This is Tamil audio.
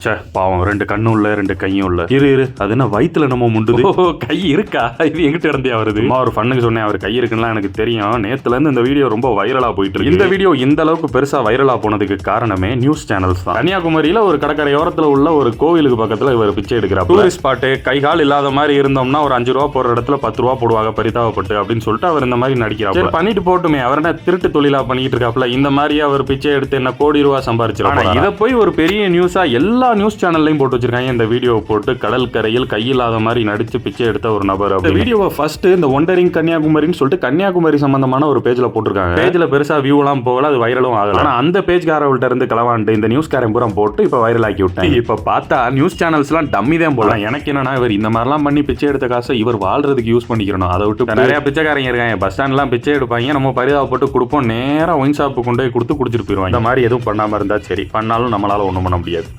சே பாவம், 2 கண்ணும் இல்ல 2 கையும் இல்ல. இரு அது என்ன வயித்துல நம்ம முண்டுது? கை இருக்கா? இது எங்கிட்ட இருந்தே வருது? ஒரு ஃபன்னுக்கு சொன்னேன், அவர் கை இருக்குன்னு எனக்கு தெரியும். நேத்துல இருந்து இந்த வீடியோ ரொம்ப வைரலா போயிட்டு இருக்கு. இந்த வீடியோ இந்த அளவுக்கு பெருசா வைரலா போனதுக்கு காரணமே நியூஸ் சேனல்ஸ் தான். கன்னியாகுமரியில ஒரு கடற்கரையோரத்துல உள்ள ஒரு கோவிலுக்கு பக்கத்துல இவர் பிச்சை எடுக்கிறார். டூரிஸ்ட் ஸ்பாட்டு, கை கால் இல்லாத மாதிரி இருந்தோம்னா ஒரு 5 ரூபா போற இடத்துல 10 ரூபா போடுவாங்க பரிதாபப்பட்டு அப்படின்னு சொல்லிட்டு அவர் இந்த மாதிரி நடிக்கிறார். பண்ணிட்டு போட்டுமே, அவர் என்ன திருட்டு தொழிலா பண்ணிட்டு இருக்காப்ல? இந்த மாதிரி அவர் பிச்சை எடுத்து என்ன கோடி ரூபா சம்பாரிச்சிருக்காரு. இதை போய் ஒரு பெரிய நியூஸா எல்லா நியூஸ் சேனல்லையும் போட்டு வச்சிருக்காங்க. இந்த வீடியோவை போட்டு கடல் கரையில் கையில்லாத மாதிரி நடிச்சு பிச்சை எடுத்த ஒரு நபர். இந்த வீடியோவை ஃபர்ஸ்ட் இந்த ஒண்டரிங் கன்னியாகுமரின்னு சொல்லிட்டு கன்னியாகுமரி சம்பந்தமான ஒரு பேஜ்ல போட்டிருக்காங்க. பேஜ்ல பெருசா வியூ எல்லாம் போகல, அது வைரலும் ஆகல. ஆனா அந்த பேஜ்காரவள்கிட்ட இருந்து களவாண்டு இந்த நியூஸ்காரன் பூரா போட்டு இப்ப வைரல் ஆக்கி விட்டேன். இப்ப பார்த்தா நியூஸ் சேனல்ஸ் எல்லாம் டம்மி தான் போலாம். எனக்கு என்னன்னா, இவர் இந்த மாதிரிலாம் பண்ணி பிச்சை எடுத்த காசை இவர் வாழ்றதுக்கு யூஸ் பண்ணிக்கிறோம். அதை விட்டு நிறைய பிச்சைக்காரங்க இருக்காங்க, பஸ் ஸ்டாண்ட் எல்லாம் பிச்சை எடுப்பாங்க, நம்ம பரிதாபப்பட்டு கொடுப்போம், நேரா ஒயின் ஷாப்பு கொண்டு போய் கொடுத்து குடிச்சிட்டு போயிருவாங்க. இந்த மாதிரி எதுவும் பண்ணாம இருந்தா சரி, பண்ணாலும் நம்மளால ஒண்ணும் பண்ண முடியாது.